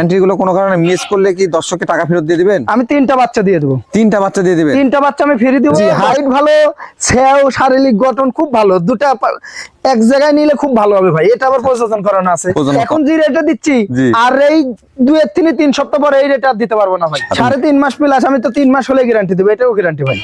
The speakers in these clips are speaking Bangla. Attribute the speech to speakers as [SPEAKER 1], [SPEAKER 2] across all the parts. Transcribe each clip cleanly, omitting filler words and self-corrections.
[SPEAKER 1] এন্ট্রি গুলো কোনো কারণে মিস করলে কি দর্শককে টাকা ফেরত দিয়ে দিবেন?
[SPEAKER 2] আমি তিনটা বাচ্চা দিয়ে দেবো।
[SPEAKER 1] তিনটা বাচ্চা দিয়ে দিবেন?
[SPEAKER 2] তিনটা বাচ্চা আমি ফ্রি দিব। হাইট ভালো, সেও শারীরিক গঠন খুব ভালো, দুটা এক জায়গায় নিলে খুব ভালো হবে ভাই। এটা আবার প্রযোজন করানো আছে। এখন যে রেটটা দিচ্ছি আর এই 2-3 সপ্তাহ পরে এই রেট আর দিতে পারবো না ভাই। 3.5 মাস প্লাস, আমি তো 3 মাস হলে গ্যারান্টি দেবো, এটাও গ্যারান্টি ভাই।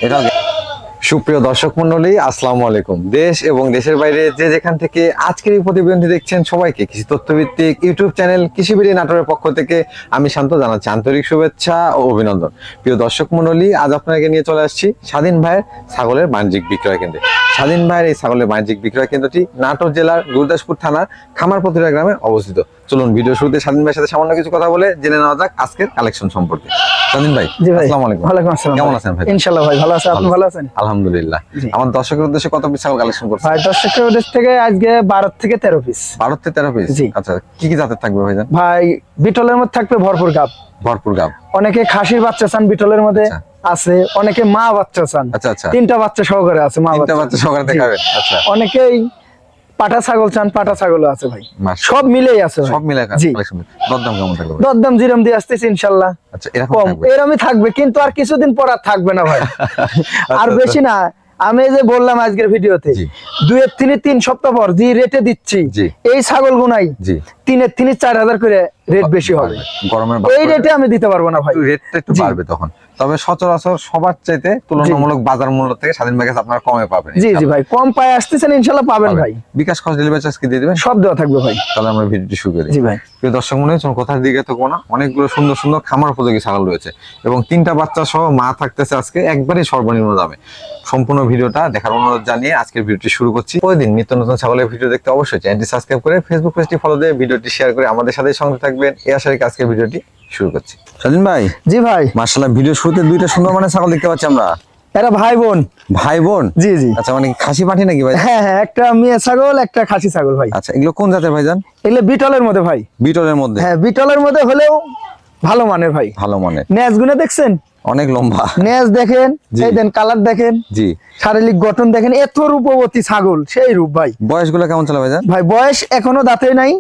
[SPEAKER 1] সুপ্রিয় দর্শক মন্ডলী, আসসালামু আলাইকুম। দেশ এবং দেশের বাইরে যে যেখান থেকে আজকের এই প্রতিবেদনটি দেখছেন সবাইকে কৃষি তথ্যভিত্তিক ইউটিউব চ্যানেল কৃষিবিড়ি নাটোরের পক্ষ থেকে আমি শান্ত জানাচ্ছি আন্তরিক শুভেচ্ছা ও অভিনন্দন। প্রিয় দর্শক মন্ডলী, আজ আপনাকে নিয়ে চলে আসছি স্বাধীন ভাইয়ের ছাগলের বাণিজ্যিক বিক্রয় কেন্দ্রে। স্বাধীন ভাইয়ের এই ছাগলের বাণিজ্যিক বিক্রয় কেন্দ্রটি নাটোর জেলার গুরুদাসপুর থানার খামারপতিরা গ্রামে অবস্থিত। চলুন ভিডিও শুরুতে স্বাধীন ভাইয়ের সাথে সামান্য কিছু কথা বলে জেনে নেওয়া যাক আজকের কালেকশন সম্পর্কে। স্বাধীন ভাই, আসসালামু আলাইকুম।
[SPEAKER 2] ওয়ালাইকুম আসসালাম।
[SPEAKER 1] কেমন আছেন ভাই?
[SPEAKER 2] ইনশাআল্লাহ ভাই ভালো আছি, আপনি ভালো আছেন?
[SPEAKER 1] আলহামদুলিল্লাহ। আমার দর্শকের উদ্দেশ্যে কত পিস ছাগল কালেকশন করছেন?
[SPEAKER 2] ভাই দর্শকের উদ্দেশ্য থেকে আজকে 12 থেকে 13 পিস।
[SPEAKER 1] 12 থেকে 13 পিস? আচ্ছা, কি কি জাতের থাকবে ভাইজান?
[SPEAKER 2] ভাই বিটলের মধ্যে থাকবে ভরপুর গাব।
[SPEAKER 1] ভরপুর গাব।
[SPEAKER 2] অনেকে খাসির বাচ্চা চান বিটলের মধ্যে আছে, অনেকে মা বাচ্চা চান।
[SPEAKER 1] আচ্ছা আচ্ছা,
[SPEAKER 2] তিনটা বাচ্চা সহকারে আছে, মা
[SPEAKER 1] তিনটা বাচ্চা সহকারে দেখাবেন। আচ্ছা,
[SPEAKER 2] অনেকেই পাটা ছাগল চান, পাটা ছাগল আছে ভাই, সব মিলেই আছে।
[SPEAKER 1] সব মিলে কালেকশন। দরদাম কেমন থাকবে?
[SPEAKER 2] দরদাম জিরাম দিয়ে আসতেছি ইনশাআল্লাহ।
[SPEAKER 1] আচ্ছা, এরকম থাকবে?
[SPEAKER 2] এরকমই থাকবে, কিন্তু আর কিছুদিন পর আর থাকবে না ভাই। আর বেশি না, আমি যে বললাম আজকের ভিডিওতে 2-3 সপ্তাহ পর যে রেটে দিচ্ছি এই ছাগল গুনাই 3-4 হাজার করে রেট বেশি হবে।
[SPEAKER 1] গরমের
[SPEAKER 2] এই রেটে আমি দিতে পারবো না ভাই,
[SPEAKER 1] রেটটা একটু বাড়বে তখন। তবে সচরাচর সবার চাইতে তুলনামূলক বাজার মূল্য থেকে স্বাধীন ভাই কাছে আপনারা কমে পাবেন।
[SPEAKER 2] জি জি ভাই, কম পায় আসতেছেন, ইনশাআল্লাহ পাবেন ভাই।
[SPEAKER 1] বিকাশ খরচ, ডেলিভারি চার্জ কি দিয়ে দিবেন?
[SPEAKER 2] সব দেওয়া থাকবে ভাই।
[SPEAKER 1] তাহলে আমরা ভিডিওটি শুরু করি।
[SPEAKER 2] জি ভাই।
[SPEAKER 1] প্রিয় দর্শক মনে হচ্ছে কথার দিকে তো কোনো অনেকগুলো সুন্দর সুন্দর খামার উপযোগী ছাগল রয়েছে এবং 3টা বাচ্চা সহ মা থাকতেছে আজকে একবারই সর্বনিম্ন দামে। সম্পূর্ণ ভিডিওটা দেখার অনুরোধ জানিয়ে আজকের ভিডিওটি শুরু করছি। প্রতিদিন নিত্য নতুন ছাগলের ভিডিও দেখতে অবশ্যই চ্যানেলটি সাবস্ক্রাইব করে ফেসবুক পেজটি ফলো দিয়ে ভিডিওটি শেয়ার করে আমাদের সাথে সঙ্গে থাকবেন। এই আশা রেখে আজকের ভিডিওটি শুরু করছি। স্বাধীন ভাই।
[SPEAKER 2] জি ভাই।
[SPEAKER 1] মাশাআল্লাহ, ভিডিও শুরুতে 2টা সুন্দর মানের ছাগল দেখতে পাচ্ছি আমরা।
[SPEAKER 2] এরা ভাই বোন।
[SPEAKER 1] ভাই বোন?
[SPEAKER 2] জি জি।
[SPEAKER 1] আচ্ছা, মানে খাসি পাঠি নাকি ভাই?
[SPEAKER 2] হ্যাঁ হ্যাঁ, একটা মেয়ে ছাগল একটা খাসি ছাগল ভাই।
[SPEAKER 1] আচ্ছা, এগুলো কোন জাতের ভাইজান?
[SPEAKER 2] এগুলো বিটলের মধ্যে ভাই।
[SPEAKER 1] বিটলের মধ্যে? হ্যাঁ,
[SPEAKER 2] বিটলের মধ্যে হলেও ভালো মানের ভাই।
[SPEAKER 1] ভালো মানের।
[SPEAKER 2] নেজ গুনে দেখছেন?
[SPEAKER 1] অনেক লম্বা
[SPEAKER 2] নেজ দেখেন, এই দেন কালার দেখেন,
[SPEAKER 1] জি
[SPEAKER 2] শারীরিক গঠন দেখেন, এত রূপবতী ছাগল সেই রূপ ভাই।
[SPEAKER 1] বয়সগুলো কেমন চলে ভাইজান?
[SPEAKER 2] ভাই বয়স এখনো দাঁতে নাই।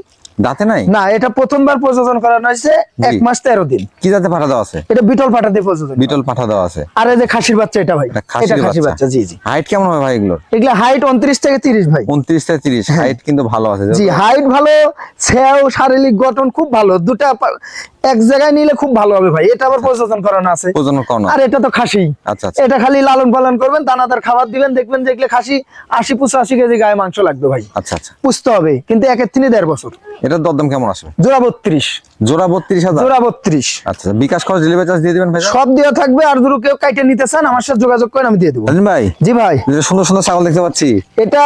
[SPEAKER 1] দাঁতে নাই?
[SPEAKER 2] না, এটা প্রথমবার প্রযোজন করানো হয়েছে 1 মাস 13 দিন।
[SPEAKER 1] কি জাতে পাঠা দেওয়া আছে?
[SPEAKER 2] এটা বিটল পাঠা দিয়ে প্রযোজন।
[SPEAKER 1] বিটল পাঠা দেওয়া আছে।
[SPEAKER 2] আর এই যে খাসির বাচ্চা, এটা ভাই এটা খাসির বাচ্চা। জি জি।
[SPEAKER 1] হাইট কেমন হবে ভাই এগুলোর?
[SPEAKER 2] এগুলা হাইট 29 থেকে 30 ভাই।
[SPEAKER 1] 29 থেকে 30 হাইট কিন্তু ভালো আছে।
[SPEAKER 2] জি, হাইট ভালো, সেও শারীরিক গঠন খুব ভালো, দুটা এক জায়গায় নিলে খুব ভালো হবে ভাই। এটা আবার প্রযোজন করানো আছে।
[SPEAKER 1] প্রযোজন করানো।
[SPEAKER 2] আর এটা তো খাসি।
[SPEAKER 1] আচ্ছা আচ্ছা।
[SPEAKER 2] এটা খালি লালন পালন করবেন, দানাদার খাবার দিবেন, দেখবেন যে এগুলো খাসি 80-85 কেজি গায়ে মাংস লাগবে ভাই। আচ্ছা আচ্ছা, পুষতে হবে, কিন্তু 1 থেকে 1.5 বছর।
[SPEAKER 1] এটার দরদাম কেমন আসবে?
[SPEAKER 2] জোড়া 32।
[SPEAKER 1] জোড়া 32,000?
[SPEAKER 2] জোড়া 32।
[SPEAKER 1] আচ্ছা, বিকাশ খরচ, ডেলিভারি চার্জ দিয়ে দিবেন ভাই?
[SPEAKER 2] সব দেওয়া থাকবে। আর যদি কেউ কাইটে নিতে চান আমার সাথে যোগাযোগ করেন, আমি দিয়ে দেবো।
[SPEAKER 1] ভাই।
[SPEAKER 2] জি ভাই।
[SPEAKER 1] সুন্দর সুন্দর ছাগল দেখতে পাচ্ছি।
[SPEAKER 2] এটা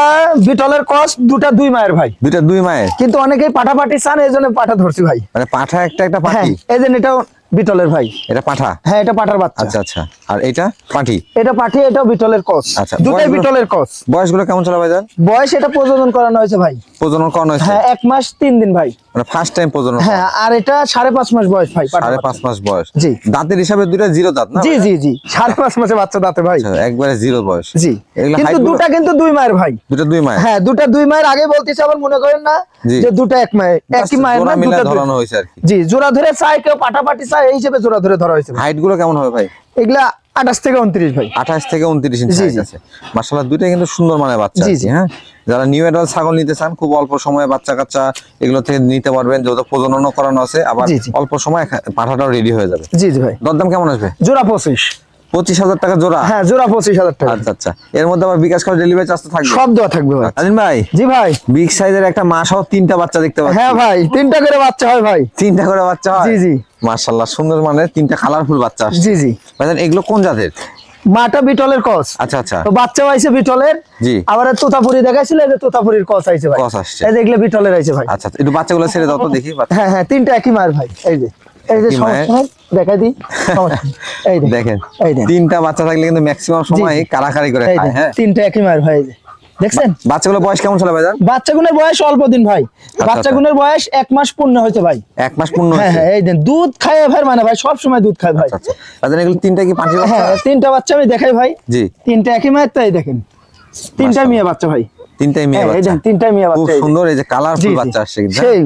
[SPEAKER 2] বিটলের কস্ট, দুটা 2 মায়ের ভাই।
[SPEAKER 1] দুইটা 2 মায়ের,
[SPEAKER 2] কিন্তু অনেকেই পাঠাপাঠি চান, এই জন্য পাঠা ধরছি ভাই।
[SPEAKER 1] মানে পাঠা একটা পাঠি?
[SPEAKER 2] এই যে এটাও বিটলের ভাই।
[SPEAKER 1] এটা পাঠা?
[SPEAKER 2] হ্যাঁ, এটা পাঠার বাচ্চা।
[SPEAKER 1] আচ্ছা আচ্ছা। আর এটা পাঠি?
[SPEAKER 2] এটা পাঠি, এটাও বিটলের কস।
[SPEAKER 1] আচ্ছা,
[SPEAKER 2] দুটাই বিটলের কস।
[SPEAKER 1] বয়সগুলো কেমন চলে ভাইজান?
[SPEAKER 2] বয়স এটা প্রজনন করানো হয়েছে ভাই।
[SPEAKER 1] প্রজনন করানো হয়েছে?
[SPEAKER 2] হ্যাঁ, 1 মাস 3 দিন ভাই।
[SPEAKER 1] মানে ফার্স্ট টাইম প্রজনন?
[SPEAKER 2] হ্যাঁ, আর এটা 5.5 মাস বয়স ভাই।
[SPEAKER 1] 5.5 মাস বয়স?
[SPEAKER 2] জি।
[SPEAKER 1] দাঁতের হিসাবে দুইটা 0 দাঁত না?
[SPEAKER 2] জি জি জি, 5.5 মাসে বাচ্চা দাঁতে ভাই।
[SPEAKER 1] আচ্ছা, একবারে 0 বয়স?
[SPEAKER 2] জি। কিন্তু দুটা কিন্তু 2 মায়ের ভাই।
[SPEAKER 1] দুটা 2 মায়ের?
[SPEAKER 2] হ্যাঁ, দুটা 2 মায়ের। আগে বলতেছি, আবার মনে করেন না যে দুটা 1 মায়ের, একই মায়ের না, দুটা
[SPEAKER 1] ধরানো হয়েছে আর কি।
[SPEAKER 2] জি, জোড়া ধরে চাই, কেউ পাঠাপাটি চাই, এই হিসেবে জোড়া ধরে ধরা হয়েছে।
[SPEAKER 1] হাইট গুলো কেমন হবে ভাই?
[SPEAKER 2] এগুলা 28 থেকে 29 ভাই।
[SPEAKER 1] 28 থেকে 29 ইঞ্চি হাইট আছে। মাশাআল্লাহ, দুইটা কিন্তু সুন্দর মানের বাচ্চা আছে। হ্যাঁ, যারা নিউ অ্যাডাল্ট ছাগল নিতে চান, খুব অল্প সময়ে বাচ্চা কাচ্চা এগুলো থেকে নিতে পারবেন, যেহেতু প্রজননও করানো আছে, আবার অল্প সময় পাঠাটাও রেডি হয়ে যাবে।
[SPEAKER 2] জি জি ভাই।
[SPEAKER 1] দরদাম কেমন আসবে?
[SPEAKER 2] জোড়া 25,000
[SPEAKER 1] টাকা জোড়া?
[SPEAKER 2] হ্যাঁ, জোড়া 25,000 টাকা।
[SPEAKER 1] আচ্ছা আচ্ছা। এর মধ্যে আবার বিকাশ খরচ, ডেলিভারি চার্জ তো থাকবে?
[SPEAKER 2] সব দেওয়া থাকবে ভাই।
[SPEAKER 1] আজিম ভাই।
[SPEAKER 2] জি ভাই।
[SPEAKER 1] বিগ সাইজের একটা মা সহ 3টা বাচ্চা দেখতে পাচ্ছি।
[SPEAKER 2] হ্যাঁ ভাই, 3টা করে বাচ্চা হয় ভাই।
[SPEAKER 1] 3টা করে বাচ্চা হয়?
[SPEAKER 2] জি জি।
[SPEAKER 1] মাশাআল্লাহ, সুন্দর মানের 3টা কালারফুল বাচ্চা আসছে।
[SPEAKER 2] জি জি।
[SPEAKER 1] ভাইজান, এগুলো কোন জাতের?
[SPEAKER 2] মাটা বিটলের কস।
[SPEAKER 1] আচ্ছা আচ্ছা।
[SPEAKER 2] তো বাচ্চা আইছে বিটলের।
[SPEAKER 1] জি।
[SPEAKER 2] আবার তোতাপুরি দেখাইছিল, এই যে তোতাপুরির কস আইছে ভাই।
[SPEAKER 1] কস আসছে।
[SPEAKER 2] এই যে এগুলো বিটলের আইছে ভাই।
[SPEAKER 1] আচ্ছা, একটু বাচ্চাগুলো ছেড়ে দাও তো দেখি।
[SPEAKER 2] হ্যাঁ হ্যাঁ, 3টা একই মায়ের ভাই। এই যে দেখাই দিই, এই
[SPEAKER 1] দেখেন, 3টা বাচ্চা থাকলে কিন্তু ম্যাক্সিমাম সময় কারাকারি করে খায়। হ্যাঁ,
[SPEAKER 2] 3টা একই মায়ের ভাই। দেখছেন
[SPEAKER 1] বাচ্চাগুলোর বয়স কেমন চলে ভাইজান?
[SPEAKER 2] বাচ্চাগুলোর বয়স অল্প দিন ভাই। বাচ্চাগুলোর বয়স 1 মাস পূর্ণ হয়েছে ভাই।
[SPEAKER 1] 1 মাস পূর্ণ হয়েছে?
[SPEAKER 2] হ্যাঁ, এই দেন দুধ খায় ভাই, মানে ভাই সব সময় দুধ খায় ভাই।
[SPEAKER 1] আচ্ছা আচ্ছা। এগুলো 3টা কি পাঁচি বাচ্চা?
[SPEAKER 2] হ্যাঁ, 3টা বাচ্চা আমি দেখাই ভাই।
[SPEAKER 1] জি।
[SPEAKER 2] 3টা একই মায়ের, তাই দেখেন 3টা মেয়ে বাচ্চা ভাই।
[SPEAKER 1] তিনটাই মেয়ে
[SPEAKER 2] হ্যাঁ, এই
[SPEAKER 1] বাচ্চা,
[SPEAKER 2] দেখেন তিনটাই মেয়ে
[SPEAKER 1] খুব
[SPEAKER 2] বাচ্চা, এই যে।
[SPEAKER 1] সুন্দর, এই যে কালারফুল
[SPEAKER 2] জি, জি।
[SPEAKER 1] বাচ্চা আসছে কিন্তু
[SPEAKER 2] সেই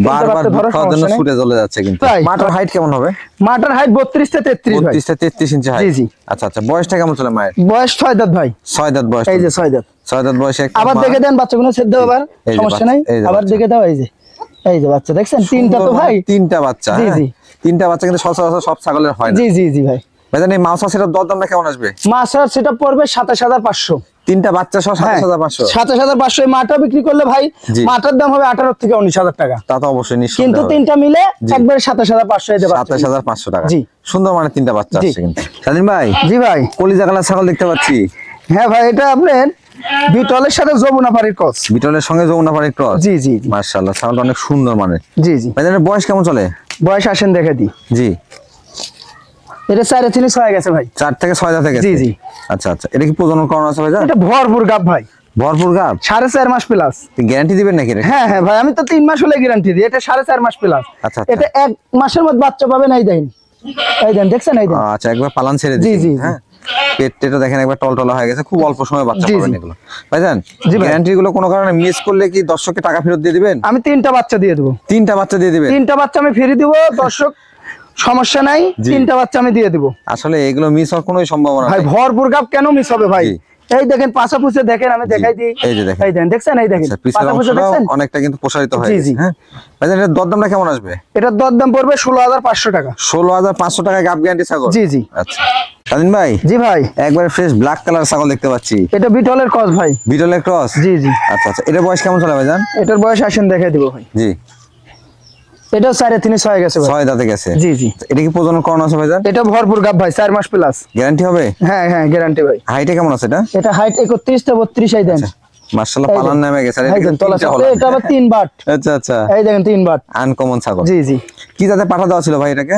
[SPEAKER 1] বারবার
[SPEAKER 2] ধরার
[SPEAKER 1] খাওয়ার জন্য
[SPEAKER 2] সমস্যা নেই।
[SPEAKER 1] ছুটে চলে যাচ্ছে কিন্তু।
[SPEAKER 2] তাই।
[SPEAKER 1] মাটার হাইট কেমন হবে?
[SPEAKER 2] মাটার হাইট 32 থেকে 33 ভাই।
[SPEAKER 1] 32 থেকে 33 ইঞ্চি
[SPEAKER 2] জি,
[SPEAKER 1] হাইট।
[SPEAKER 2] জি।
[SPEAKER 1] আচ্ছা আচ্ছা, বয়সটা কেমন চলে মায়ের?
[SPEAKER 2] বয়স 6 দাঁত ভাই।
[SPEAKER 1] 6 দাঁত বয়স।
[SPEAKER 2] এই যে 6 দাঁত।
[SPEAKER 1] 6 দাঁত বয়সে একটা
[SPEAKER 2] আবার
[SPEAKER 1] মা।
[SPEAKER 2] দেখে দেন বাচ্চাগুলো সেদ্ধ আবার,
[SPEAKER 1] এই যে
[SPEAKER 2] সমস্যা
[SPEAKER 1] বাচ্চা,
[SPEAKER 2] নাই।
[SPEAKER 1] এই যে
[SPEAKER 2] আবার
[SPEAKER 1] বাচ্চা।
[SPEAKER 2] দেখে দাও, এই যে বাচ্চা দেখছেন তিনটা তো
[SPEAKER 1] সুন্দর
[SPEAKER 2] ভাই।
[SPEAKER 1] মানে তিনটা বাচ্চা।
[SPEAKER 2] জি,
[SPEAKER 1] হ্যাঁ?
[SPEAKER 2] জি।
[SPEAKER 1] তিনটা বাচ্চা কিন্তু সচরাচর সব ছাগলের হয় না।
[SPEAKER 2] জি জি জি ভাই।
[SPEAKER 1] ভাইজান এই মাউস সেটার দরদামটা কেমন আসবে?
[SPEAKER 2] মাছার সেটা পড়বে 27500।
[SPEAKER 1] তিনটা বাচ্চা সহ 27500।
[SPEAKER 2] 27500 এই মাটা বিক্রি করলে ভাই
[SPEAKER 1] জি।
[SPEAKER 2] মাটার দাম হবে 18 থেকে 19000 টাকা।
[SPEAKER 1] তা তো অবশ্যই নিশ্চয়।
[SPEAKER 2] কিন্তু তিনটা মিলে
[SPEAKER 1] জি।
[SPEAKER 2] একবারে 27500 এ দেব।
[SPEAKER 1] 27500 টাকা।
[SPEAKER 2] জি।
[SPEAKER 1] সুন্দর মানে তিনটা বাচ্চা
[SPEAKER 2] জি।
[SPEAKER 1] আসছে কিন্তু। স্বাধীন ভাই,
[SPEAKER 2] জি ভাই।
[SPEAKER 1] কলিজা কালার ছাগল দেখতে পাচ্ছি।
[SPEAKER 2] হ্যাঁ ভাই, এটা আপনার বিটলের সাথে যমুনাপাড়ির ক্রস।
[SPEAKER 1] বিটলের সঙ্গে যমুনাপাড়ির ক্রস।
[SPEAKER 2] জি জি জি।
[SPEAKER 1] মাশাআল্লাহ, ছাগলটা অনেক সুন্দর মানে।
[SPEAKER 2] জি জি।
[SPEAKER 1] ভাইজানের বয়স কেমন চলে?
[SPEAKER 2] বয়স আসেন দেখে দিই।
[SPEAKER 1] জি।
[SPEAKER 2] এটা 4.5 হয়ে গেছে ভাই।
[SPEAKER 1] 4 থেকে 6 দাঁত থেকে।
[SPEAKER 2] জি, জি।
[SPEAKER 1] আচ্ছা আচ্ছা, এটা কি প্রজনন করানো আছে ভাইজান?
[SPEAKER 2] এটা ভরপুর গাব ভাই।
[SPEAKER 1] ভরপুর গাব।
[SPEAKER 2] 4.5 মাস প্লাস।
[SPEAKER 1] গ্যারান্টি দিবেন নাকি এটা?
[SPEAKER 2] হ্যাঁ হ্যাঁ ভাই, আমি তো 3 মাস হলে গ্যারান্টি দিই। এটা 4.5 মাস প্লাস।
[SPEAKER 1] আচ্ছা, আচ্ছা।
[SPEAKER 2] এটা 1 মাসের মধ্যে বাচ্চা পাবেন। এই দেন, এই দেন, দেখছেন? এই দেন।
[SPEAKER 1] আচ্ছা, একবার পালান ছেড়ে
[SPEAKER 2] জি,
[SPEAKER 1] দিই।
[SPEAKER 2] জি, জি।
[SPEAKER 1] হ্যাঁ, পেটটা দেখেন একবার টলটলা হয়ে গেছে, খুব অল্প সময়ে বাচ্চা
[SPEAKER 2] জি,
[SPEAKER 1] পাবেন
[SPEAKER 2] জি।
[SPEAKER 1] এগুলো। ভাইজান,
[SPEAKER 2] জি ভাই।
[SPEAKER 1] গ্যারান্টি গুলো কোনো কারণে মিস করলে কি দর্শককে টাকা ফেরত দিয়ে দিবেন?
[SPEAKER 2] আমি 3টা বাচ্চা দিয়ে দেবো।
[SPEAKER 1] তিনটা বাচ্চা দিয়ে দিবেন?
[SPEAKER 2] 3টা বাচ্চা আমি ফ্রি দিব দর্শক, সমস্যা নাই।
[SPEAKER 1] জি।
[SPEAKER 2] 3টা বাচ্চা আমি দিয়ে দেবো
[SPEAKER 1] আসলে এগুলো মিস হওয়ার কোনো সম্ভাবনা
[SPEAKER 2] ভাই।
[SPEAKER 1] নেই।
[SPEAKER 2] ভরপুর গাব কেন মিস হবে ভাই?
[SPEAKER 1] জি।
[SPEAKER 2] এই দেখেন পাশা পুষে দেখেন, আমি দেখাই দিই।
[SPEAKER 1] এই যে দেখেন।
[SPEAKER 2] এই দেন, দেখছেন? এই দেখেন
[SPEAKER 1] আচ্ছা, পিছের
[SPEAKER 2] পাশা পুষে
[SPEAKER 1] অংশটাও
[SPEAKER 2] দেখছেন?
[SPEAKER 1] অনেকটা কিন্তু প্রসারিত হয়ে
[SPEAKER 2] জি,
[SPEAKER 1] গেছে।
[SPEAKER 2] জি।
[SPEAKER 1] হ্যাঁ ভাইজান, এর দরদামটা কেমন আসবে?
[SPEAKER 2] এটার দরদাম পড়বে 16500 টাকা।
[SPEAKER 1] 16500 টাকা গাব গ্যারান্টি ছাগল।
[SPEAKER 2] জি জি।
[SPEAKER 1] আচ্ছা স্বাধীন ভাই,
[SPEAKER 2] জি ভাই।
[SPEAKER 1] একবার ফ্রেশ ব্ল্যাক কালার ছাগল দেখতে পাচ্ছি।
[SPEAKER 2] এটা বিটলের ক্রস ভাই।
[SPEAKER 1] বিটলের ক্রস।
[SPEAKER 2] জি জি।
[SPEAKER 1] আচ্ছা আচ্ছা, এটার বয়স কেমন চলে ভাইজান?
[SPEAKER 2] এটার বয়স আসেন দেখাই দিব ভাই।
[SPEAKER 1] জি।
[SPEAKER 2] এটাও 3.5 হয়ে গেছে ভাই।
[SPEAKER 1] 6 দাঁতে গেছে।
[SPEAKER 2] জি জি।
[SPEAKER 1] এটা কি প্রজনন করানো আছে ভাইজান?
[SPEAKER 2] এটা ভরপুর গাব ভাই, 4 মাস প্লাস।
[SPEAKER 1] গ্যারান্টি হবে?
[SPEAKER 2] হ্যাঁ হ্যাঁ, গ্যারান্টি ভাই।
[SPEAKER 1] হাইটে কেমন আছে এটা?
[SPEAKER 2] এটা হাইট 31 থেকে 32 এই দেন।
[SPEAKER 1] মাশাআল্লাহ,
[SPEAKER 2] এই
[SPEAKER 1] পালান
[SPEAKER 2] দেন।
[SPEAKER 1] নামে গেছে। আর
[SPEAKER 2] এই
[SPEAKER 1] এদিকে
[SPEAKER 2] দেন তলা
[SPEAKER 1] তিনটা
[SPEAKER 2] সাথে,
[SPEAKER 1] হলাম।
[SPEAKER 2] এটা আবার 3 বাট।
[SPEAKER 1] আচ্ছা আচ্ছা,
[SPEAKER 2] এই দেখেন 3 বাট।
[SPEAKER 1] আনকমন ছাগল।
[SPEAKER 2] জি জি।
[SPEAKER 1] কি জাতে পাঠা দেওয়া ছিল ভাই এটাকে?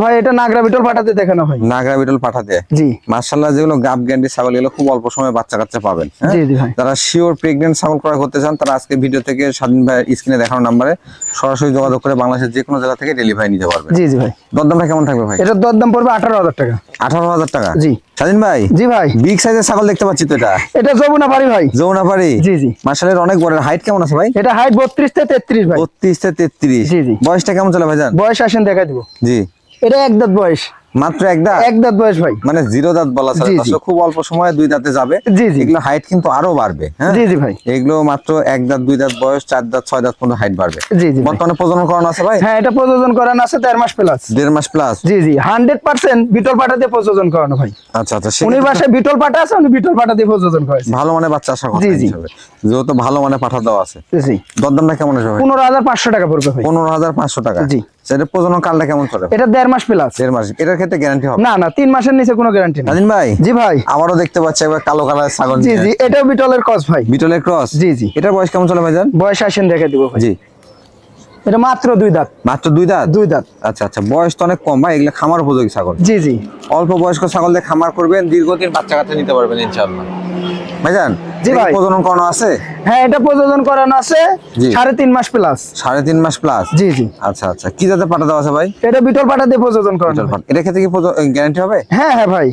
[SPEAKER 2] ভাই এটা নাগরা বিটল পাঠাতে দেখানো ভাই।
[SPEAKER 1] নাগরা বিটল পাঠা দেয়।
[SPEAKER 2] জি।
[SPEAKER 1] মাশাআল্লাহ, যেগুলো গাব গ্যারান্টি ছাগল এগুলো খুব অল্প সময়ে বাচ্চা কাচ্চা পাবেন। হ্যাঁ?
[SPEAKER 2] জি, জি ভাই।
[SPEAKER 1] যারা শিওর প্রেগন্যান্ট ছাগল ক্রয় করতে চান তারা আজকে ভিডিও থেকে স্বাধীন ভাই স্ক্রিনে দেখানো নম্বরে সরাসরি যোগাযোগ করে বাংলাদেশের যে কোনো জায়গা থেকে ডেলিভারি নিতে পারবেন।
[SPEAKER 2] জি জি ভাই।
[SPEAKER 1] দরদামটা কেমন থাকবে ভাই?
[SPEAKER 2] এটার দরদাম পড়বে 18000 টাকা।
[SPEAKER 1] 18000 টাকা।
[SPEAKER 2] জি।
[SPEAKER 1] স্বাধীন ভাই,
[SPEAKER 2] জি ভাই।
[SPEAKER 1] বিগ সাইজের ছাগল দেখতে পাচ্ছি তো।
[SPEAKER 2] এটা যমুনাপাড়ি ভাই।
[SPEAKER 1] যমুনাপাড়ি।
[SPEAKER 2] জি, জি।
[SPEAKER 1] মাশাআল্লাহ, অনেক বড়। হাইট কেমন আছে ভাই?
[SPEAKER 2] এটা হাইট 32 থেকে 33 ভাই।
[SPEAKER 1] 32 থেকে 33।
[SPEAKER 2] জি, জি।
[SPEAKER 1] বয়সটা কেমন চলে ভাইজান?
[SPEAKER 2] বয়স আসেন দেখাই দিব।
[SPEAKER 1] জি।
[SPEAKER 2] এটা 1 দাঁত বয়স।
[SPEAKER 1] মাত্র 1 দাঁত?
[SPEAKER 2] 1 দাঁত বয়স ভাই।
[SPEAKER 1] মানে 0 দাঁত বলা
[SPEAKER 2] জি, জি।
[SPEAKER 1] ছাড়া খুব অল্প সময়ে 2 দাঁতে যাবে।
[SPEAKER 2] জি, জি।
[SPEAKER 1] এগুলো হাইট কিন্তু আরো বাড়বে। হ্যাঁ,
[SPEAKER 2] জি, জি ভাই।
[SPEAKER 1] এগুলো মাত্র 1 দাঁত 2 দাঁত বয়স, 4 দাঁত 6 দাঁত পর্যন্ত হাইট বাড়বে।
[SPEAKER 2] জি, জি ভাই।
[SPEAKER 1] বর্তমানে প্রজনন করানো আছে ভাই?
[SPEAKER 2] হ্যাঁ, এটা প্রযোজন করানো আছে 1.5 মাস প্লাস।
[SPEAKER 1] 1.5 মাস প্লাস।
[SPEAKER 2] জি জি, 100% বিটল পাটা দিয়ে প্রযোজন করানো ভাই।
[SPEAKER 1] আচ্ছা আচ্ছা,
[SPEAKER 2] উনি বাসায় বিটল পাটা আছে, উনি বিটল পাটা দিয়ে প্রযোজন করেছে।
[SPEAKER 1] ভালো মানে বাচ্চা আশা
[SPEAKER 2] জি,
[SPEAKER 1] করতে
[SPEAKER 2] জি।
[SPEAKER 1] হবে, যেহেতু ভালো মানে পাঠা দেওয়া আছে।
[SPEAKER 2] জি।
[SPEAKER 1] দরদামটা কেমন আসবে ভাই?
[SPEAKER 2] 15500 টাকা পড়বে ভাই।
[SPEAKER 1] 15500 টাকা।
[SPEAKER 2] জি।
[SPEAKER 1] সেটা প্রজনন কালটা কেমন চলে?
[SPEAKER 2] এটা 1.5 মাস প্লাস।
[SPEAKER 1] 1.5 মাস। এটার ক্ষেত্রে গ্যারান্টি হবে?
[SPEAKER 2] না না, 3 মাসের নিচে কোনো গ্যারান্টি নেই।
[SPEAKER 1] স্বাধীন ভাই,
[SPEAKER 2] জি ভাই।
[SPEAKER 1] আবারও দেখতে পাচ্ছি একবার কালো কালার ছাগল।
[SPEAKER 2] জি জি, এটাও বিটলের ক্রস ভাই।
[SPEAKER 1] বিটলের ক্রস।
[SPEAKER 2] জি, জি।
[SPEAKER 1] এটার বয়স কেমন চলে ভাইজান?
[SPEAKER 2] বয়স আসেন দেখে দিব ভাই।
[SPEAKER 1] জি।
[SPEAKER 2] এটা মাত্র 2 দাঁত।
[SPEAKER 1] মাত্র 2 দাঁত?
[SPEAKER 2] 2 দাঁত।
[SPEAKER 1] আচ্ছা আচ্ছা, বয়স তো অনেক কম ভাই, এগুলো খামার উপযোগী ছাগল।
[SPEAKER 2] জি জি।
[SPEAKER 1] অল্প বয়স্ক ছাগল দিয়ে খামার করবেন, দীর্ঘদিন বাচ্চা কাচ্চা নিতে পারবেন ইনশাআল্লাহ। ভাইজান,
[SPEAKER 2] জি
[SPEAKER 1] এটা কি
[SPEAKER 2] ভাই।
[SPEAKER 1] প্রজনন করানো আছে?
[SPEAKER 2] হ্যাঁ, এটা প্রযোজন করানো আছে
[SPEAKER 1] জি।
[SPEAKER 2] 3.5 মাস প্লাস।
[SPEAKER 1] 3.5 মাস প্লাস।
[SPEAKER 2] জি জি।
[SPEAKER 1] আচ্ছা আচ্ছা, কি জাতে পাঠা দেওয়া আছে ভাই?
[SPEAKER 2] এটা বিটল পাটা দিয়ে প্রযোজন করানো
[SPEAKER 1] বিটল
[SPEAKER 2] হয়।
[SPEAKER 1] পাঠা। এটার ক্ষেত্রে কি গ্যারান্টি হবে?
[SPEAKER 2] হ্যাঁ হ্যাঁ ভাই,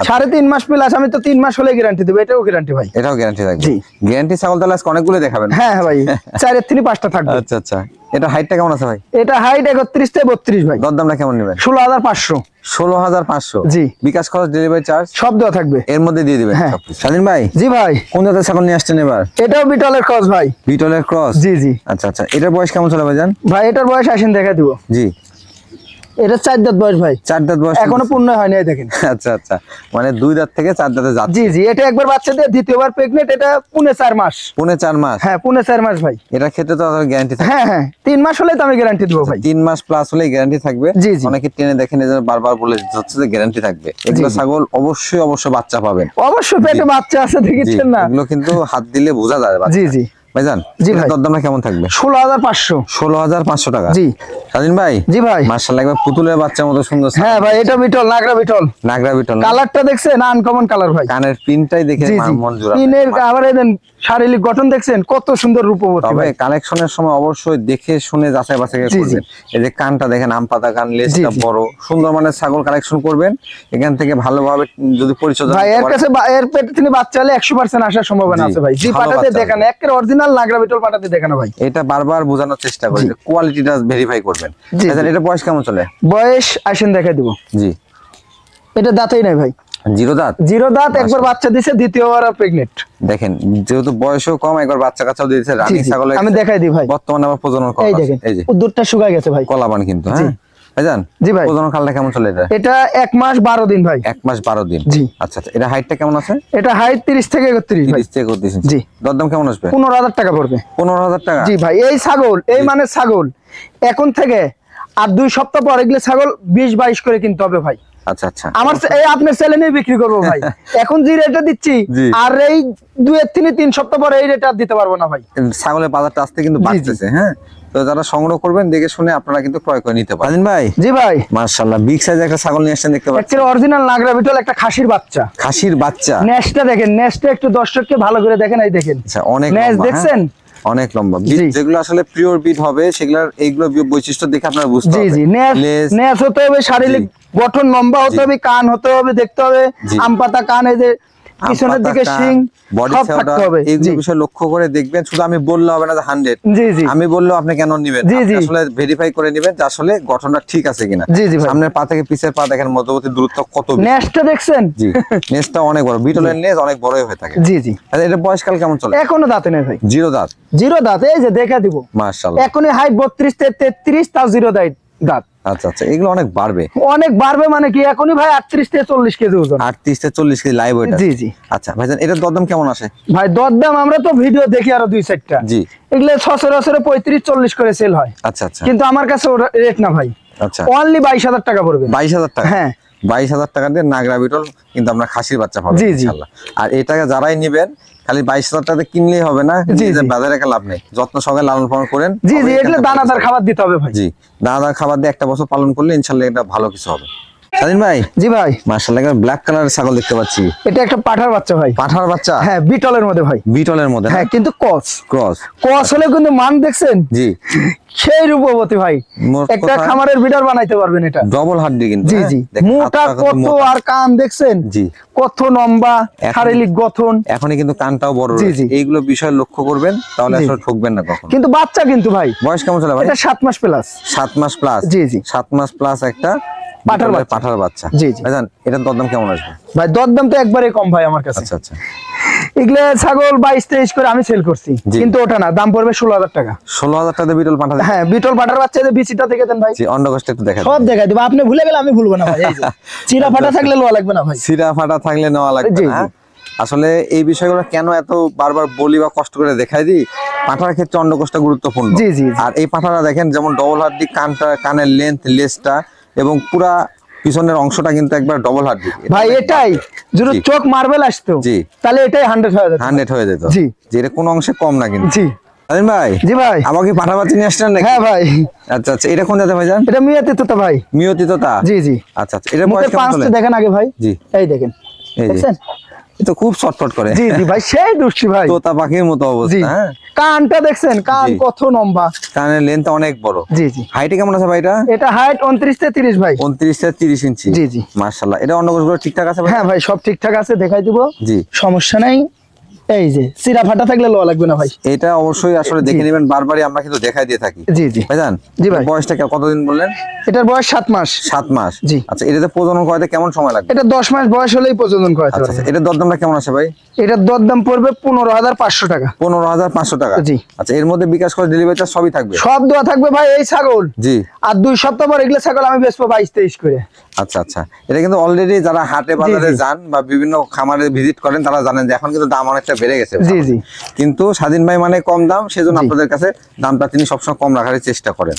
[SPEAKER 2] 3.5 মাস প্লাস। আমি তো 3 মাস হলে গ্যারান্টি দেবো, এটাও গ্যারান্টি ভাই।
[SPEAKER 1] এটাও গ্যারান্টি থাকবে?
[SPEAKER 2] জি।
[SPEAKER 1] গ্যারান্টি ছাগল তাহলে আজকে অনেকগুলো দেখাবেন।
[SPEAKER 2] হ্যাঁ হ্যাঁ ভাই, 4 থেকে 5টা থাকবে।
[SPEAKER 1] আচ্ছা আচ্ছা, এটা হাইটটা কেমন আছে ভাই?
[SPEAKER 2] এটা হাইট 31 থেকে 32 ভাই।
[SPEAKER 1] দরদামটা কেমন নেবেন?
[SPEAKER 2] 16500।
[SPEAKER 1] 16500।
[SPEAKER 2] জি।
[SPEAKER 1] বিকাশ খরচ, ডেলিভারি চার্জ
[SPEAKER 2] সব দেওয়া থাকবে।
[SPEAKER 1] এর মধ্যে দিয়ে দিবেন
[SPEAKER 2] হ্যাঁ।
[SPEAKER 1] সবকিছু। স্বাধীন ভাই,
[SPEAKER 2] জি ভাই।
[SPEAKER 1] কোন জাতের ছাগল নিয়ে আসছেন এবার?
[SPEAKER 2] এটাও বিটলের ক্রস ভাই।
[SPEAKER 1] বিটলের ক্রস।
[SPEAKER 2] জি জি।
[SPEAKER 1] আচ্ছা আচ্ছা, এটার বয়স কেমন চলে ভাইজান?
[SPEAKER 2] ভাই এটার বয়স আসেন দেখা দিব।
[SPEAKER 1] জি।
[SPEAKER 2] এটা 4 দাঁত বয়স ভাই।
[SPEAKER 1] 4 দাঁত বয়স
[SPEAKER 2] এখনো পূর্ণ হয়নি, এই দেখেন।
[SPEAKER 1] আচ্ছা আচ্ছা, মানে 2 দাঁত থেকে 4 দাঁতে যাচ্ছে।
[SPEAKER 2] জি জি, এটা একবার বাচ্চা দিয়ে দ্বিতীয়বার প্রেগনেন্ট। এটা 4.5 মাস।
[SPEAKER 1] 4.5 মাস।
[SPEAKER 2] হ্যাঁ, 4.5 মাস ভাই।
[SPEAKER 1] এটার ক্ষেত্রে তো গ্যারান্টি থাকবে?
[SPEAKER 2] হ্যাঁ হ্যাঁ, 3 মাস হলে তো আমি গ্যারান্টি দেবো ভাই।
[SPEAKER 1] 3 মাস প্লাস হলেই গ্যারান্টি থাকবে।
[SPEAKER 2] জি, জি।
[SPEAKER 1] অনেকে টেনে দেখেন, এই জন্য বারবার বলে যাচ্ছে যে গ্যারান্টি থাকবে। এগুলো
[SPEAKER 2] জি।
[SPEAKER 1] ছাগল অবশ্যই অবশ্যই বাচ্চা পাবেন।
[SPEAKER 2] অবশ্যই পেটে বাচ্চা আছে,
[SPEAKER 1] জি,
[SPEAKER 2] দেখেছেন না?
[SPEAKER 1] এগুলো কিন্তু হাত দিলে বোঝা যায় বাচ্চা।
[SPEAKER 2] জি জি।
[SPEAKER 1] ভাইজান,
[SPEAKER 2] জি
[SPEAKER 1] এটার
[SPEAKER 2] ভাই।
[SPEAKER 1] দরদামটা কেমন থাকবে?
[SPEAKER 2] 16500।
[SPEAKER 1] 16500 টাকা।
[SPEAKER 2] জি।
[SPEAKER 1] স্বাধীন ভাই,
[SPEAKER 2] জি ভাই।
[SPEAKER 1] মাশাআল্লাহ, একবার পুতুলের বাচ্চার মতো সুন্দর ছাগল।
[SPEAKER 2] হ্যাঁ ভাই, এটা বিটল, নাগরা বিটল।
[SPEAKER 1] নাগরা বিটল না?
[SPEAKER 2] কালারটা দেখছেন, আনকমন কালার ভাই।
[SPEAKER 1] কানের প্রিন্টটাই দেখে
[SPEAKER 2] জি জি।
[SPEAKER 1] মন জোড়া।
[SPEAKER 2] পিনের আবার এই দেন শারীরিক গঠন দেখছেন কত সুন্দর রূপবতী
[SPEAKER 1] তবে
[SPEAKER 2] ভাই।
[SPEAKER 1] কালেকশনের সময় অবশ্যই দেখে শুনে যাচাই বাছাই
[SPEAKER 2] জি, জি।
[SPEAKER 1] করবেন। এই যে কানটা দেখেন, আম পাতা কান, লেজটা
[SPEAKER 2] জি।
[SPEAKER 1] বড়, সুন্দর মানের ছাগল কালেকশন করবেন। এখান থেকে ভালোভাবে যদি পরিচর্যা
[SPEAKER 2] ভাই
[SPEAKER 1] করতে
[SPEAKER 2] এর
[SPEAKER 1] পারেন-
[SPEAKER 2] কাছে এর পেটে তিনি বাচ্চা হলে 100% আসার সম্ভাবনা
[SPEAKER 1] জি,
[SPEAKER 2] আছে ভাই। জি
[SPEAKER 1] ভালো
[SPEAKER 2] পাটাতে
[SPEAKER 1] বাচ্চা
[SPEAKER 2] দেখানো একের অরিজিনাল নাগরা বিটল পাটাতে দেখানো ভাই।
[SPEAKER 1] এটা বারবার বোঝানোর চেষ্টা করি,
[SPEAKER 2] জি।
[SPEAKER 1] কোয়ালিটিটা ভেরিফাই করবেন।
[SPEAKER 2] জি,
[SPEAKER 1] আচ্ছা,
[SPEAKER 2] জি।
[SPEAKER 1] এটা বয়স কেমন চলে?
[SPEAKER 2] বয়স আসেন দেখাই দিব।
[SPEAKER 1] জি,
[SPEAKER 2] এটা দাঁতেই নাই ভাই,
[SPEAKER 1] জিরো দাঁত।
[SPEAKER 2] জিরো দাঁত, একবার বাচ্চা দিছে, দ্বিতীয়বার প্রেগনেন্ট।
[SPEAKER 1] দেখেন যেহেতু বয়সও কম, একবার বাচ্চা কাচ্চাও দিয়েছে, রানিং ছাগল।
[SPEAKER 2] আমি দেখাই দিই ভাই,
[SPEAKER 1] বর্তমানে আবার প্রজনন করা
[SPEAKER 2] এই
[SPEAKER 1] আছে।
[SPEAKER 2] দেখেন
[SPEAKER 1] এই যে
[SPEAKER 2] দুধটা শুকায় গেছে ভাই।
[SPEAKER 1] কলাবান কিন্তু, হ্যাঁ ভাইজান।
[SPEAKER 2] জি ভাই।
[SPEAKER 1] প্রজনন কালটা কেমন চলে এটা?
[SPEAKER 2] এটা 1 মাস 12 দিন ভাই।
[SPEAKER 1] 1 মাস 12 দিন।
[SPEAKER 2] জি।
[SPEAKER 1] আচ্ছা আচ্ছা, এটা হাইটটা কেমন আছে?
[SPEAKER 2] এটা হাইট 30 থেকে 31 ভাই।
[SPEAKER 1] 30 থেকে 31 ইঞ্চি।
[SPEAKER 2] জি।
[SPEAKER 1] দরদাম কেমন আসবে?
[SPEAKER 2] 15,000 টাকা পড়বে।
[SPEAKER 1] 15,000 টাকা।
[SPEAKER 2] জি ভাই, এই ছাগল, এই মানে ছাগল এখন থেকে আর 2 সপ্তাহ পর এগুলো ছাগল 20-22 করে কিনতে হবে ভাই।
[SPEAKER 1] আচ্ছা আচ্ছা,
[SPEAKER 2] আমার এই আপনার ছেলে নিয়ে বিক্রি করবো ভাই। এখন যে রেটটা দিচ্ছি,
[SPEAKER 1] জি।
[SPEAKER 2] আর এই 2-3 সপ্তাহ পরে এই রেট আর দিতে পারবো না ভাই।
[SPEAKER 1] ছাগলের বাজারটা আজকে কিন্তু
[SPEAKER 2] জি, জি।
[SPEAKER 1] বাড়তেছে, হ্যাঁ। তো যারা সংগ্রহ করবেন দেখে শুনে আপনারা কিন্তু ক্রয় করে নিতে পারেন। ভাই
[SPEAKER 2] জি ভাই,
[SPEAKER 1] মাশাআল্লাহ, বিগ সাইজ একটা ছাগল নিয়ে আসছেন দেখতে পাচ্ছি।
[SPEAKER 2] একটা অরিজিনাল নাগরা বিটল, একটা খাসির বাচ্চা।
[SPEAKER 1] খাসির বাচ্চা।
[SPEAKER 2] নেশটা দেখেন, নেশটা একটু দর্শককে ভালো করে দেখেন, এই দেখেন
[SPEAKER 1] আচ্ছা, অনেক
[SPEAKER 2] নেশ
[SPEAKER 1] লম্বা,
[SPEAKER 2] দেখছেন?
[SPEAKER 1] হ্যাঁ? অনেক লম্বা বিট,
[SPEAKER 2] জি।
[SPEAKER 1] যেগুলো আসলে পিওর বিট হবে সেগুলোর এইগুলো বৈশিষ্ট্য দেখে আপনারা বুঝতে
[SPEAKER 2] জি
[SPEAKER 1] পারবেন।
[SPEAKER 2] জি,
[SPEAKER 1] লেজ,
[SPEAKER 2] নেশ হতে হবে, শারীরিক গঠন লম্বা হতে হবে, কান হতে হবে, দেখতে হবে
[SPEAKER 1] জি।
[SPEAKER 2] আম পাতা কান, এই যে পিছনের দিকে শিং
[SPEAKER 1] বডি
[SPEAKER 2] সব থাকতে হবে।
[SPEAKER 1] এইগুলো
[SPEAKER 2] জি
[SPEAKER 1] বিষয় লক্ষ্য করে দেখবেন। শুধু আমি বললে হবে না যে 100,
[SPEAKER 2] জি জি
[SPEAKER 1] আমি বললেও আপনি কেন নিবেন?
[SPEAKER 2] জি,
[SPEAKER 1] আপনি
[SPEAKER 2] জি।
[SPEAKER 1] আসলে ভেরিফাই করে নিবেন যে আসলে গঠনটা ঠিক আছে কিনা।
[SPEAKER 2] জি, জি ভাই।
[SPEAKER 1] সামনের পা থেকে পিছের পা দেখেন, মধ্যবর্তী দূরত্ব কত বেশি।
[SPEAKER 2] নেশটা দেখছেন?
[SPEAKER 1] জি, নেজটা অনেক বড়, বিটলের নেজ অনেক বড়ই হয়ে থাকে।
[SPEAKER 2] জি জি,
[SPEAKER 1] আচ্ছা, এটা বয়সকাল কেমন চলে?
[SPEAKER 2] এখনো দাঁতে নেই ভাই,
[SPEAKER 1] জিরো দাঁত।
[SPEAKER 2] জিরো দাঁত, এই যে দেখা দিব।
[SPEAKER 1] মাশাআল্লাহ।
[SPEAKER 2] এখনই হাইট 32 থেকে 33, তাও জিরো দাঁত।
[SPEAKER 1] আচ্ছা আচ্ছা, এগুলো অনেক বাড়বে।
[SPEAKER 2] অনেক বাড়বে মানে কি, এখনই ভাই 38 থেকে 40 কেজি ওজন।
[SPEAKER 1] 38 থেকে 40 কেজি লাইভ ওয়েট।
[SPEAKER 2] জি জি
[SPEAKER 1] আচ্ছা ভাইজান, এটার দরদাম কেমন আসে?
[SPEAKER 2] ভাই, দরদাম আমরা তো ভিডিও দেখি আরো 2-4টা,
[SPEAKER 1] জি।
[SPEAKER 2] এগুলো সচরাচর 35-40 করে সেল হয়,
[SPEAKER 1] আচ্ছা আচ্ছা
[SPEAKER 2] কিন্তু আমার কাছে রেট না ভাই,
[SPEAKER 1] আচ্ছা,
[SPEAKER 2] অনলি 22,000 টাকা পড়বে।
[SPEAKER 1] 22,000 টাকা।
[SPEAKER 2] হ্যাঁ।
[SPEAKER 1] 22,000 টাকা দিয়ে নাগরা বিটল কিন্তু আমরা খাসির বাচ্চা পাবো
[SPEAKER 2] জি, জি।
[SPEAKER 1] ইনশাআল্লাহ। আর এটাকে যারাই নেবেন, খালি 22,000 টাকা কিনলেই হবে না,
[SPEAKER 2] জি,
[SPEAKER 1] নিজের
[SPEAKER 2] জি।
[SPEAKER 1] বাজারে রেখে লাভ নেই। যত্ন সহকারে লালন পালন করেন।
[SPEAKER 2] জি
[SPEAKER 1] তবেই
[SPEAKER 2] জি,
[SPEAKER 1] এখান
[SPEAKER 2] এগুলো
[SPEAKER 1] থেকে
[SPEAKER 2] দানাদার
[SPEAKER 1] পাবেন।
[SPEAKER 2] খাবার দিতে হবে ভাই।
[SPEAKER 1] জি, দানাদার খাবার দিয়ে একটা বছর পালন করলে ইনশাআল্লাহ এটা ভালো কিছু হবে। স্বাধীন ভাই,
[SPEAKER 2] জি ভাই,
[SPEAKER 1] মাশাআল্লাহ, ব্ল্যাক কালারের ছাগল দেখতে পাচ্ছি।
[SPEAKER 2] এটা একটা পাঠার বাচ্চা ভাই।
[SPEAKER 1] পাঠার বাচ্চা?
[SPEAKER 2] হ্যাঁ, বিটলের মধ্যে ভাই।
[SPEAKER 1] বিটলের মধ্যে?
[SPEAKER 2] হ্যাঁ, কিন্তু
[SPEAKER 1] ক্রস।
[SPEAKER 2] কস হলে কিন্তু মান দেখছেন
[SPEAKER 1] জি,
[SPEAKER 2] সেই রূপবতী ভাই।
[SPEAKER 1] মোট
[SPEAKER 2] একটা
[SPEAKER 1] কথা
[SPEAKER 2] খামারের বিডার বানাইতে পারবেন এটা।
[SPEAKER 1] ডবল হাড্ডি কিন্তু।
[SPEAKER 2] জি
[SPEAKER 1] হ্যাঁ?
[SPEAKER 2] জি,
[SPEAKER 1] দেখেন
[SPEAKER 2] মোটা
[SPEAKER 1] হাতটা
[SPEAKER 2] কত,
[SPEAKER 1] মোটা।
[SPEAKER 2] আর কান দেখছেন
[SPEAKER 1] জি।
[SPEAKER 2] কত লম্বা,
[SPEAKER 1] এখন-
[SPEAKER 2] শারীরিক গঠন।
[SPEAKER 1] এখনই কিন্তু কানটাও বড়
[SPEAKER 2] জি,
[SPEAKER 1] রয়েছে।
[SPEAKER 2] জি।
[SPEAKER 1] এইগুলো বিষয় লক্ষ্য করবেন, তাহলে
[SPEAKER 2] জি।
[SPEAKER 1] আসলে ঠকবেন না কখনো।
[SPEAKER 2] কিন্তু বাচ্চা কিন্তু ভাই,
[SPEAKER 1] বয়স কেমন চলে ভাই?
[SPEAKER 2] এটা 7 মাস প্লাস।
[SPEAKER 1] 7 মাস প্লাস।
[SPEAKER 2] জি, জি।
[SPEAKER 1] 7 মাস প্লাস একটা
[SPEAKER 2] পাঠার
[SPEAKER 1] বিটলের
[SPEAKER 2] বাচ্চা।
[SPEAKER 1] পাঠার বাচ্চা।
[SPEAKER 2] জি, জি।
[SPEAKER 1] ভাইজান, এটার দরদাম কেমন আসবে?
[SPEAKER 2] ভাই দরদাম তো একবারে কম ভাই আমার কাছে।
[SPEAKER 1] আচ্ছা আচ্ছা,
[SPEAKER 2] এগুলো ছাগল 22-23 করে আমি সেল করছি,
[SPEAKER 1] জি।
[SPEAKER 2] কিন্তু ওটা না, দাম পড়বে 16,000 টাকা।
[SPEAKER 1] 16,000 টাকা দিয়ে বিটল পাঠা।
[SPEAKER 2] হ্যাঁ, বিটল পাঠার বাচ্চা, যে বিচিটা থেকে দেন ভাই,
[SPEAKER 1] জি, অন্ডকোষটা একটু দেখা
[SPEAKER 2] সব দেখাই দেবো। আপনি ভুলে গেলে আমি ভুলবো না ভাই। এই যে চিরা ফাটা থাকলে লোয়া লাগবে না ভাই।
[SPEAKER 1] সিরা ফাটা থাকলে নেওয়া লাগবে
[SPEAKER 2] জি,
[SPEAKER 1] না।
[SPEAKER 2] জি।
[SPEAKER 1] আসলে এই বিষয়গুলো কেন এত বারবার বলি বা কষ্ট করে দেখাই দিই, পাঠার ক্ষেত্রে অন্ডকোষটা গুরুত্বপূর্ণ।
[SPEAKER 2] জি, জি, জি।
[SPEAKER 1] আর এই পাঠাটা দেখেন, যেমন ডবল হাড্ডি, কানটা, কানের লেন্থ, লেজটা এবং পুরা পিছনের অংশটা কিন্তু একবার ডবল হাড্ডি
[SPEAKER 2] ভাই এটাই যদি
[SPEAKER 1] জি।
[SPEAKER 2] চোখ মার্বেল আসতো,
[SPEAKER 1] জি।
[SPEAKER 2] তাহলে এটাই 100 হয়ে যেত।
[SPEAKER 1] 100 হয়ে যেত।
[SPEAKER 2] জি।
[SPEAKER 1] যে এটা কোনো অংশে কম না কিন্তু।
[SPEAKER 2] জি
[SPEAKER 1] স্বাধীন ভাই,
[SPEAKER 2] জি ভাই।
[SPEAKER 1] আমাকে পাঠা বাচ্চা নিয়ে আসছেন নাকি?
[SPEAKER 2] হ্যাঁ ভাই,
[SPEAKER 1] আচ্ছা আচ্ছা, এটা কোন জাতে ভাইজান?
[SPEAKER 2] এটা মিয়াতে তো ভাই।
[SPEAKER 1] মিয়তিততা?
[SPEAKER 2] জি জি,
[SPEAKER 1] আচ্ছা আচ্ছা, এটা
[SPEAKER 2] মুখে
[SPEAKER 1] বয়স কেমন চলে?
[SPEAKER 2] পাঁচটা দেখেন আগে ভাই।
[SPEAKER 1] জি।
[SPEAKER 2] এই দেখেন,
[SPEAKER 1] এই যে
[SPEAKER 2] দেখছেন?
[SPEAKER 1] এটা খুব ছটফট করে।
[SPEAKER 2] জি জি ভাই, সেই দুষ্টি ভাই।
[SPEAKER 1] তোতা পাখির মতো
[SPEAKER 2] জি,
[SPEAKER 1] অবস্থা। হ্যাঁ,
[SPEAKER 2] কানটা দেখছেন, কান
[SPEAKER 1] জি।
[SPEAKER 2] কত লম্বা।
[SPEAKER 1] কানের লেন্থ অনেক বড়।
[SPEAKER 2] জি জি,
[SPEAKER 1] হাইটে কেমন আছে ভাই এটা?
[SPEAKER 2] এটা হাইট 29 থেকে 30 ভাই।
[SPEAKER 1] 29 থেকে 30 ইঞ্চি।
[SPEAKER 2] জি, জি।
[SPEAKER 1] মাশাআল্লাহ, এটা অন্ডকোষগুলো ঠিকঠাক আছে ভাই?
[SPEAKER 2] হ্যাঁ ভাই, সব ঠিকঠাক আছে, দেখাই দিব,
[SPEAKER 1] জি।
[SPEAKER 2] সমস্যা নাই। এই যে চিরা ফাটা থাকলে লোয়া লাগবে না ভাই।
[SPEAKER 1] এটা অবশ্যই আসলে দেখে
[SPEAKER 2] জি।
[SPEAKER 1] নেবেন, বারবারই আমরা কিন্তু দেখাই দিয়ে থাকি।
[SPEAKER 2] জি জি,
[SPEAKER 1] ভাইজান,
[SPEAKER 2] জি ভাই।
[SPEAKER 1] বয়সটা কতদিন বললেন?
[SPEAKER 2] এটার বয়স 7 মাস।
[SPEAKER 1] 7 মাস।
[SPEAKER 2] জি।
[SPEAKER 1] আচ্ছা, এটাতে প্রজনন করাতে কেমন সময় লাগবে?
[SPEAKER 2] এটা 10 মাস বয়স হলেই প্রজনন করাতে
[SPEAKER 1] আচ্ছা আচ্ছা,
[SPEAKER 2] পারবে।
[SPEAKER 1] এটার দরদামটা কেমন আছে ভাই?
[SPEAKER 2] এটার দরদাম পড়বে 15,500 টাকা।
[SPEAKER 1] 15,500 টাকা।
[SPEAKER 2] জি।
[SPEAKER 1] আচ্ছা, এর মধ্যে বিকাশ করে ডেলিভারি চার্জ সবই থাকবে?
[SPEAKER 2] সব দেওয়া থাকবে ভাই। এই ছাগল
[SPEAKER 1] জি।
[SPEAKER 2] আর 2 সপ্তাহ পর এগুলো ছাগল আমি বেচবো 22-23 করে।
[SPEAKER 1] আচ্ছা আচ্ছা, এটা কিন্তু অলরেডি যারা হাটে বাজারে
[SPEAKER 2] জি।
[SPEAKER 1] যান বা বিভিন্ন খামারে ভিজিট করেন তারা জানেন যে এখন কিন্তু দাম অনেকটা বেড়ে গেছে।
[SPEAKER 2] জি জি,
[SPEAKER 1] কিন্তু স্বাধীন ভাই মানে কম দাম, সেজন্য
[SPEAKER 2] জি।
[SPEAKER 1] আপনাদের কাছে দামটা তিনি সবসময় কম রাখার চেষ্টা করেন।